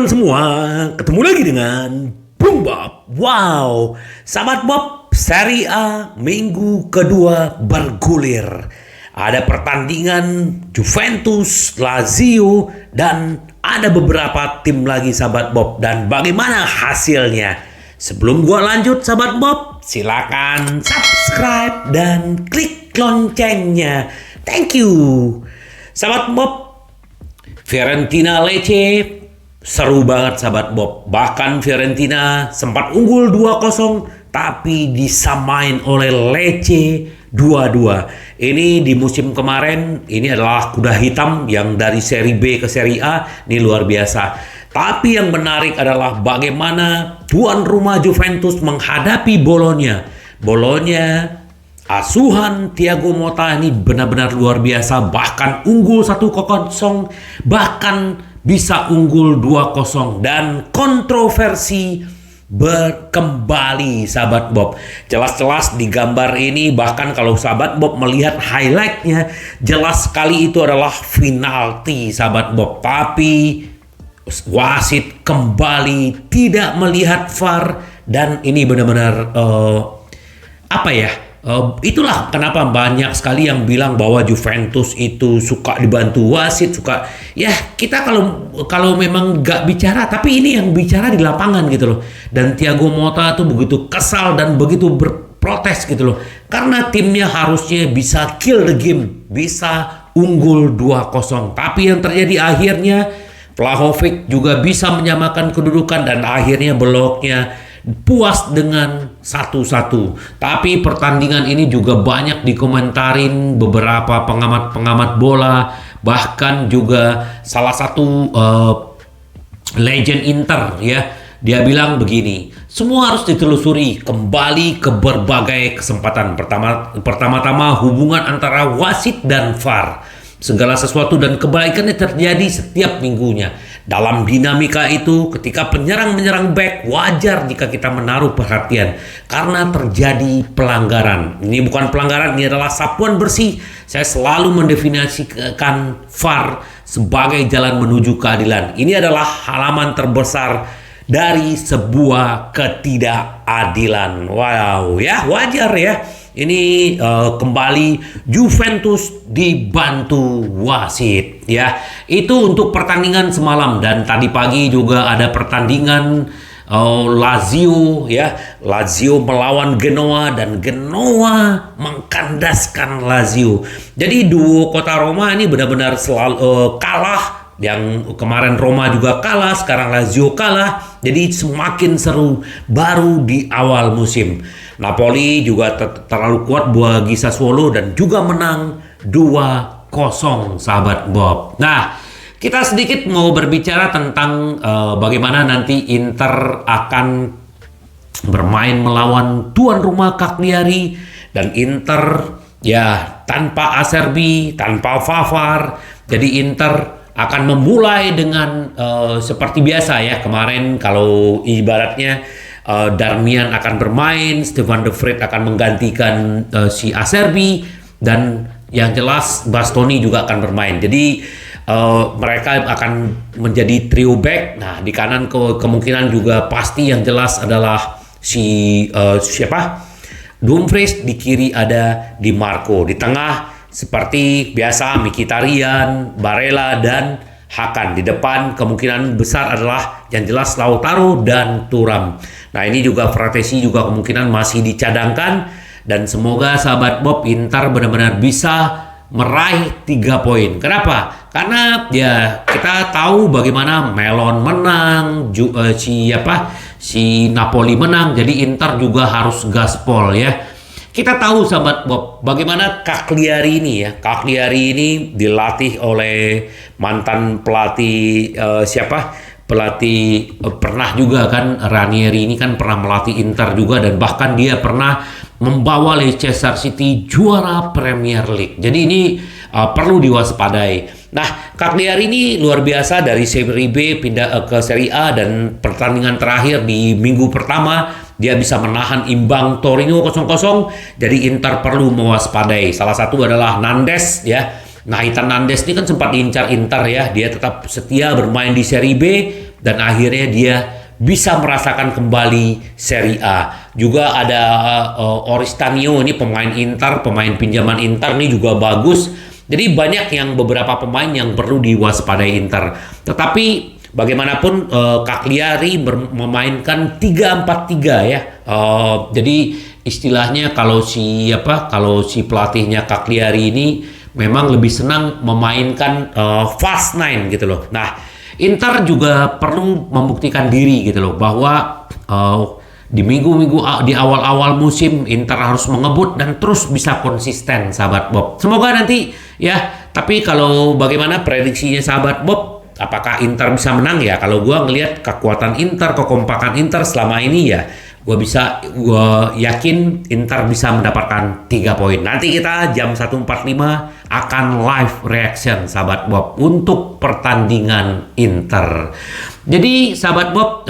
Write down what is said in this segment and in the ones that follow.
teman-teman semua, ketemu lagi dengan Bung Bob. Wow, sahabat Bob, Serie A minggu kedua bergulir. Ada pertandingan Juventus, Lazio, dan ada beberapa tim lagi sahabat Bob. Dan bagaimana hasilnya? Sebelum gua lanjut sahabat Bob, silakan subscribe dan klik loncengnya. Thank you. Sahabat Bob, Fiorentina Lecce seru banget sahabat Bob. Bahkan Fiorentina sempat unggul 2-0 tapi disamain oleh Lecce 2-2. Ini di musim kemarin, ini adalah kuda hitam yang dari seri B ke seri A, ini luar biasa. Tapi yang menarik adalah bagaimana tuan rumah Juventus menghadapi Bologna. Bologna, asuhan Thiago Motta ini benar-benar luar biasa, bahkan unggul 1-0, bahkan bisa unggul 2-0, dan kontroversi berkembali sahabat Bob. Jelas-jelas di gambar ini, bahkan kalau sahabat Bob melihat highlightnya, jelas sekali itu adalah penalti sahabat Bob. Tapi wasit kembali tidak melihat VAR, dan ini benar-benar itulah kenapa banyak sekali yang bilang bahwa Juventus itu suka dibantu wasit, suka ya kita kalau memang nggak bicara, tapi ini yang bicara di lapangan gitu loh. Dan Thiago Motta tuh begitu kesal dan begitu berprotes gitu loh, karena timnya harusnya bisa kill the game, bisa unggul 2-0. Tapi yang terjadi akhirnya Vlahovic juga bisa menyamakan kedudukan, dan akhirnya Bologna puas dengan 1-1. Tapi pertandingan ini juga banyak dikomentarin beberapa pengamat bola, bahkan juga salah satu legend Inter ya, dia bilang begini, semua harus ditelusuri kembali ke berbagai kesempatan. Pertama-tama hubungan antara wasit dan VAR. Segala sesuatu dan kebaikannya terjadi setiap minggunya. Dalam dinamika itu, ketika penyerang menyerang back, wajar jika kita menaruh perhatian karena terjadi pelanggaran. Ini bukan pelanggaran, ini adalah sapuan bersih. Saya selalu mendefinisikan VAR sebagai jalan menuju keadilan. Ini adalah halaman terbesar dari sebuah ketidakadilan. Wow, ya wajar ya. Ini kembali Juventus dibantu wasit ya. Itu untuk pertandingan semalam, dan tadi pagi juga ada pertandingan Lazio ya. Lazio melawan Genoa dan Genoa mengkandaskan Lazio. Jadi duo kota Roma ini benar-benar selalu kalah. Yang kemarin Roma juga kalah, sekarang Lazio kalah. Jadi semakin seru baru di awal musim. Napoli juga terlalu kuat bagi Sassuolo dan juga menang 2-0 sahabat Bob. Nah, kita sedikit mau berbicara tentang bagaimana nanti Inter akan bermain melawan tuan rumah Cagliari, dan Inter ya tanpa Acerbi, tanpa Pavard. Jadi Inter akan memulai dengan seperti biasa ya. Kemarin kalau ibaratnya Darmian akan bermain, Stefan De Vrij akan menggantikan si Acerbi, dan yang jelas Bastoni juga akan bermain. Jadi mereka akan menjadi trio back. Nah, di kanan kemungkinan juga pasti yang jelas adalah si Dumfries, di kiri ada Di Marco, di tengah seperti biasa Mkhitaryan, Barella, dan Hakan. Di depan kemungkinan besar adalah yang jelas Lautaro dan Thuram. Nah, ini juga Fratesi juga kemungkinan masih dicadangkan, dan semoga sahabat Bob Inter benar-benar bisa meraih 3 poin. Kenapa? Karena ya kita tahu bagaimana Melon menang, si Napoli menang, jadi Inter juga harus gaspol ya. Kita tahu sahabat Bob bagaimana Cagliari ini ya. Cagliari ini dilatih oleh mantan pelatih pernah juga kan, Ranieri ini kan pernah melatih Inter juga, dan bahkan dia pernah membawa Leicester City juara Premier League. Jadi ini perlu diwaspadai. Nah, Cagliari ini luar biasa, dari Serie B pindah ke Serie A, dan pertandingan terakhir di minggu pertama dia bisa menahan imbang Torino 0-0. Jadi Inter perlu mewaspadai. Salah satu adalah Nandes ya. Nah, Ethan Nandes ini kan sempat diincar Inter ya. Dia tetap setia bermain di Serie B, dan akhirnya dia bisa merasakan kembali Serie A. Juga ada Oristanio, ini pemain Inter, pemain pinjaman Inter ini juga bagus. Jadi banyak yang beberapa pemain yang perlu diwaspadai Inter. Tetapi bagaimanapun Cagliari memainkan 3-4-3 ya. Jadi istilahnya kalau si pelatihnya Cagliari ini memang lebih senang memainkan fast nine gitu loh. Nah, Inter juga perlu membuktikan diri gitu loh bahwa di minggu-minggu di awal-awal musim Inter harus mengebut dan terus bisa konsisten, sahabat Bob. Semoga nanti ya, tapi kalau bagaimana prediksinya sahabat Bob, apakah Inter bisa menang ya? Kalau gua ngelihat kekuatan Inter, kekompakan Inter selama ini ya, gua yakin Inter bisa mendapatkan 3 poin. Nanti kita jam 1.45 akan live reaction sahabat Bob untuk pertandingan Inter. Jadi sahabat Bob,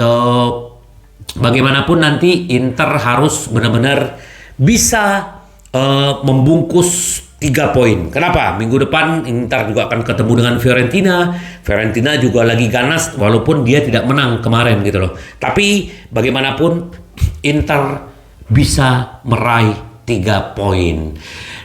bagaimanapun nanti Inter harus benar-benar bisa membungkus 3 poin. Kenapa? Minggu depan Inter juga akan ketemu dengan Fiorentina. Fiorentina juga lagi ganas walaupun dia tidak menang kemarin gitu loh. Tapi bagaimanapun Inter bisa meraih 3 poin.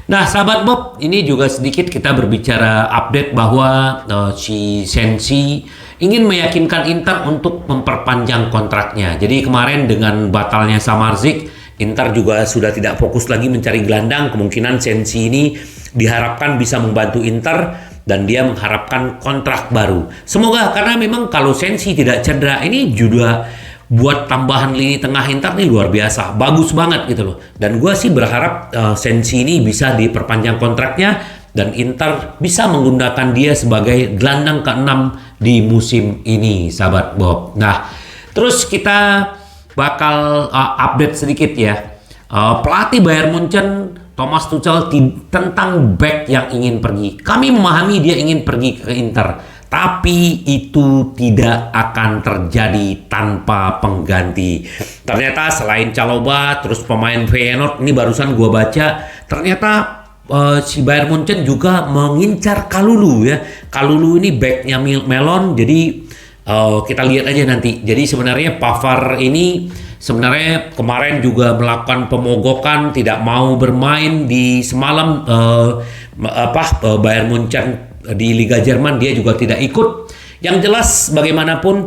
Nah, sahabat Bob, ini juga sedikit kita berbicara update bahwa si Sensi ingin meyakinkan Inter untuk memperpanjang kontraknya. Jadi kemarin dengan batalnya Samardzic, Inter juga sudah tidak fokus lagi mencari gelandang. Kemungkinan Sensi ini diharapkan bisa membantu Inter dan dia mengharapkan kontrak baru. Semoga, karena memang kalau Sensi tidak cedera, ini juga buat tambahan lini tengah Inter nih luar biasa, bagus banget gitu loh. Dan gue sih berharap Sensi ini bisa diperpanjang kontraknya dan Inter bisa menggunakan dia sebagai gelandang ke-6 di musim ini, sahabat Bob. Nah, terus kita bakal update sedikit ya. Pelatih Bayern Munchen Thomas Tuchel tentang back yang ingin pergi. Kami memahami dia ingin pergi ke Inter, tapi itu tidak akan terjadi tanpa pengganti. Ternyata selain Chalobah, terus pemain Feyenoord, ini barusan gua baca, ternyata si Bayern Munchen juga mengincar Kalulu ya. Kalulu ini backnya Melon, jadi kita lihat aja nanti. Jadi sebenarnya Pavard ini sebenarnya kemarin juga melakukan pemogokan, tidak mau bermain di semalam Bayern Munchen di Liga Jerman, dia juga tidak ikut. Yang jelas bagaimanapun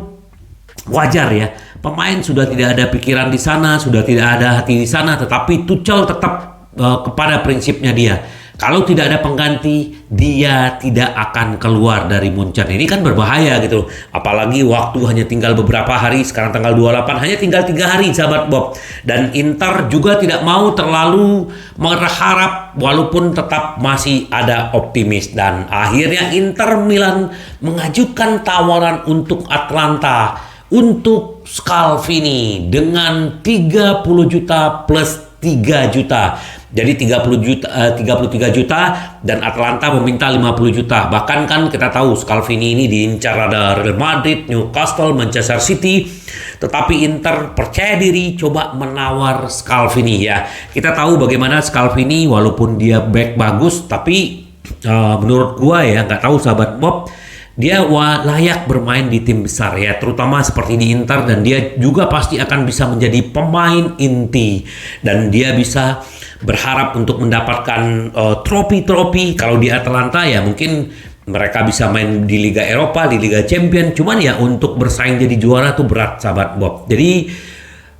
wajar ya, pemain sudah tidak ada pikiran di sana, sudah tidak ada hati di sana, tetapi Tuchel tetap kepada prinsipnya dia. Kalau tidak ada pengganti, dia tidak akan keluar dari Munchen. Ini kan berbahaya gitu. Apalagi waktu hanya tinggal beberapa hari, sekarang tanggal 28, hanya tinggal 3 hari sahabat Bob. Dan Inter juga tidak mau terlalu berharap walaupun tetap masih ada optimis. Dan akhirnya Inter Milan mengajukan tawaran untuk Atalanta, untuk Scalvini dengan 30 juta plus 3 juta. Jadi 33 juta dan Atalanta meminta 50 juta. Bahkan kan kita tahu Scalvini ini diincar ada Real Madrid, Newcastle, Manchester City. Tetapi Inter percaya diri coba menawar Scalvini ya. Kita tahu bagaimana Scalvini walaupun dia back bagus, tapi menurut gua ya, nggak tahu sahabat Bob, dia layak bermain di tim besar ya, terutama seperti di Inter, dan dia juga pasti akan bisa menjadi pemain inti dan dia bisa berharap untuk mendapatkan trofi-trofi. Kalau di Atalanta ya mungkin mereka bisa main di Liga Eropa, di Liga Champion, cuman ya untuk bersaing jadi juara tuh berat sahabat Bob. Jadi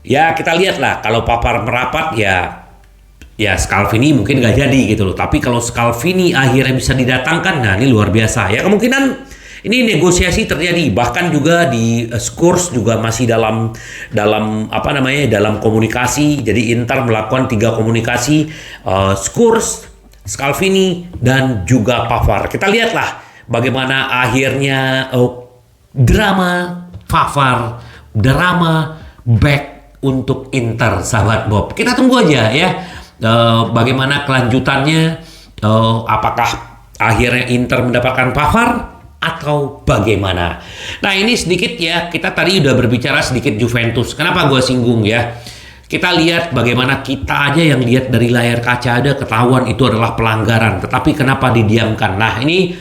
ya kita lihat lah, kalau Pavard merapat ya Scalvini mungkin nggak jadi gitu loh. Tapi kalau Scalvini akhirnya bisa didatangkan, nah ini luar biasa ya. Kemungkinan ini negosiasi terjadi, bahkan juga di Spurs juga masih dalam komunikasi. Jadi Inter melakukan 3 komunikasi, Spurs, Scalvini dan juga Pavard. Kita lihatlah bagaimana akhirnya drama Pavard, drama back untuk Inter sahabat Bob. Kita tunggu aja ya bagaimana kelanjutannya, apakah akhirnya Inter mendapatkan Pavard atau bagaimana. Nah ini sedikit ya, kita tadi udah berbicara sedikit Juventus. Kenapa gue singgung ya? Kita lihat bagaimana kita aja yang lihat dari layar kaca ada ketahuan itu adalah pelanggaran, tetapi kenapa didiamkan. Nah ini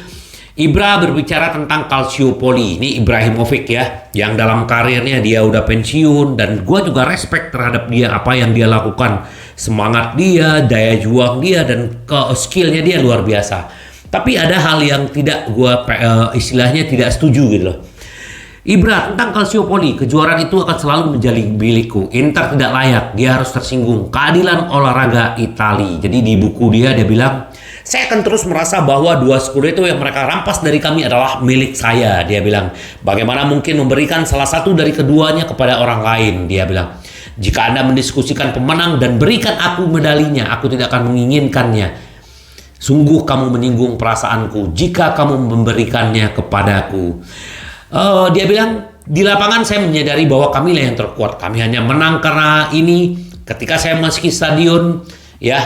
Ibra berbicara tentang Calciopoli. Ini Ibrahimovic ya, yang dalam karirnya dia udah pensiun, dan gue juga respect terhadap dia, apa yang dia lakukan, semangat dia, daya juang dia, dan skillnya dia luar biasa. Tapi ada hal yang tidak gue istilahnya tidak setuju gitu loh. Ibra tentang Calciopoli, kejuaraan itu akan selalu menjadi milikku. Inter tidak layak, dia harus tersinggung. Keadilan olahraga Itali. Jadi di buku dia bilang, saya akan terus merasa bahwa 2 Scudetto yang mereka rampas dari kami adalah milik saya. Dia bilang, bagaimana mungkin memberikan salah satu dari keduanya kepada orang lain. Dia bilang, jika Anda mendiskusikan pemenang dan berikan aku medalinya, aku tidak akan menginginkannya. Sungguh kamu menyinggung perasaanku jika kamu memberikannya kepadaku. Dia bilang, di lapangan saya menyadari bahwa kamilah yang terkuat. Kami hanya menang karena ini. Ketika saya memasuki stadion ya,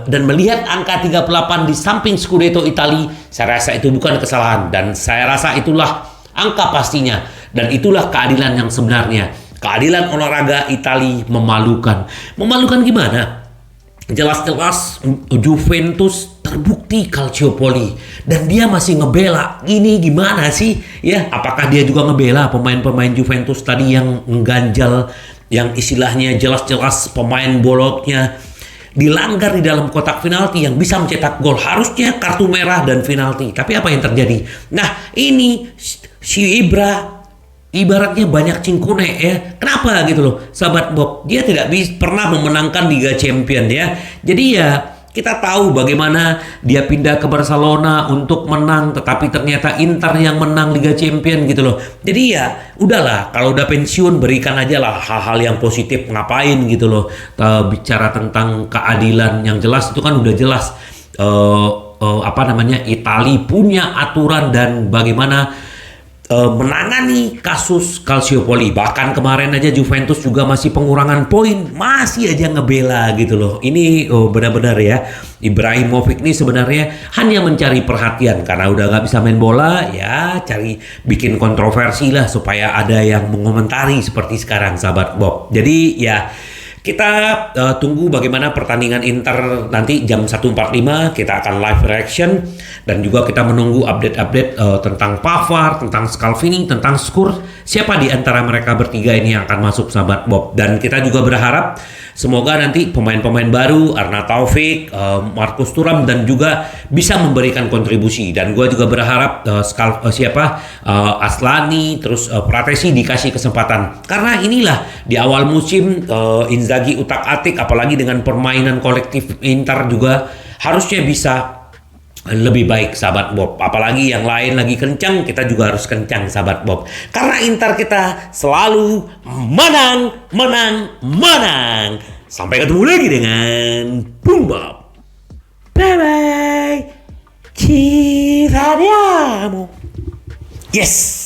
dan melihat angka 38 di samping Scudetto Itali, saya rasa itu bukan kesalahan, dan saya rasa itulah angka pastinya, dan itulah keadilan yang sebenarnya. Keadilan olahraga Itali memalukan. Memalukan gimana? Jelas-jelas Juventus terbukti Calciopoli, dan dia masih ngebela. Ini gimana sih ya? Apakah dia juga ngebela pemain-pemain Juventus tadi yang mengganjal, yang istilahnya jelas-jelas pemain bolotnya dilanggar di dalam kotak penalti yang bisa mencetak gol, harusnya kartu merah dan penalti. Tapi apa yang terjadi? Nah, ini si Ibra ibaratnya banyak cingkune ya. Kenapa gitu loh, sahabat Bob? Dia tidak pernah memenangkan Liga Champions ya. Jadi ya kita tahu bagaimana dia pindah ke Barcelona untuk menang, tetapi ternyata Inter yang menang Liga Champions gitu loh. Jadi ya udahlah, kalau udah pensiun berikan aja lah hal-hal yang positif, ngapain gitu loh. Bicara tentang keadilan yang jelas itu kan udah jelas. Itali punya aturan dan bagaimana menangani kasus Calciopoli. Bahkan kemarin aja Juventus juga masih pengurangan poin, masih aja ngebela gitu loh. Ini benar-benar ya, Ibrahimovic ini sebenarnya hanya mencari perhatian karena udah gak bisa main bola ya, cari bikin kontroversi lah supaya ada yang mengomentari seperti sekarang, sahabat Bob. Jadi ya kita tunggu bagaimana pertandingan Inter nanti jam 1.45, kita akan live reaction, dan juga kita menunggu update-update tentang Pavard, tentang Scalvini, tentang Skur, siapa di antara mereka bertiga ini yang akan masuk, sahabat Bob. Dan kita juga berharap semoga nanti pemain-pemain baru, Arna Taufik, Markus Thuram, dan juga bisa memberikan kontribusi. Dan gue juga berharap Aslani, terus Pratesi dikasih kesempatan. Karena inilah di awal musim Inzaghi utak-atik, apalagi dengan permainan kolektif Inter juga harusnya bisa lebih baik, sahabat Bob. Apalagi yang lain lagi kencang, kita juga harus kencang, sahabat Bob. Karena Inter kita selalu menang, menang, menang. Sampai ketemu lagi dengan Bung Bob. Bye-bye. Ci vediamo. Yes.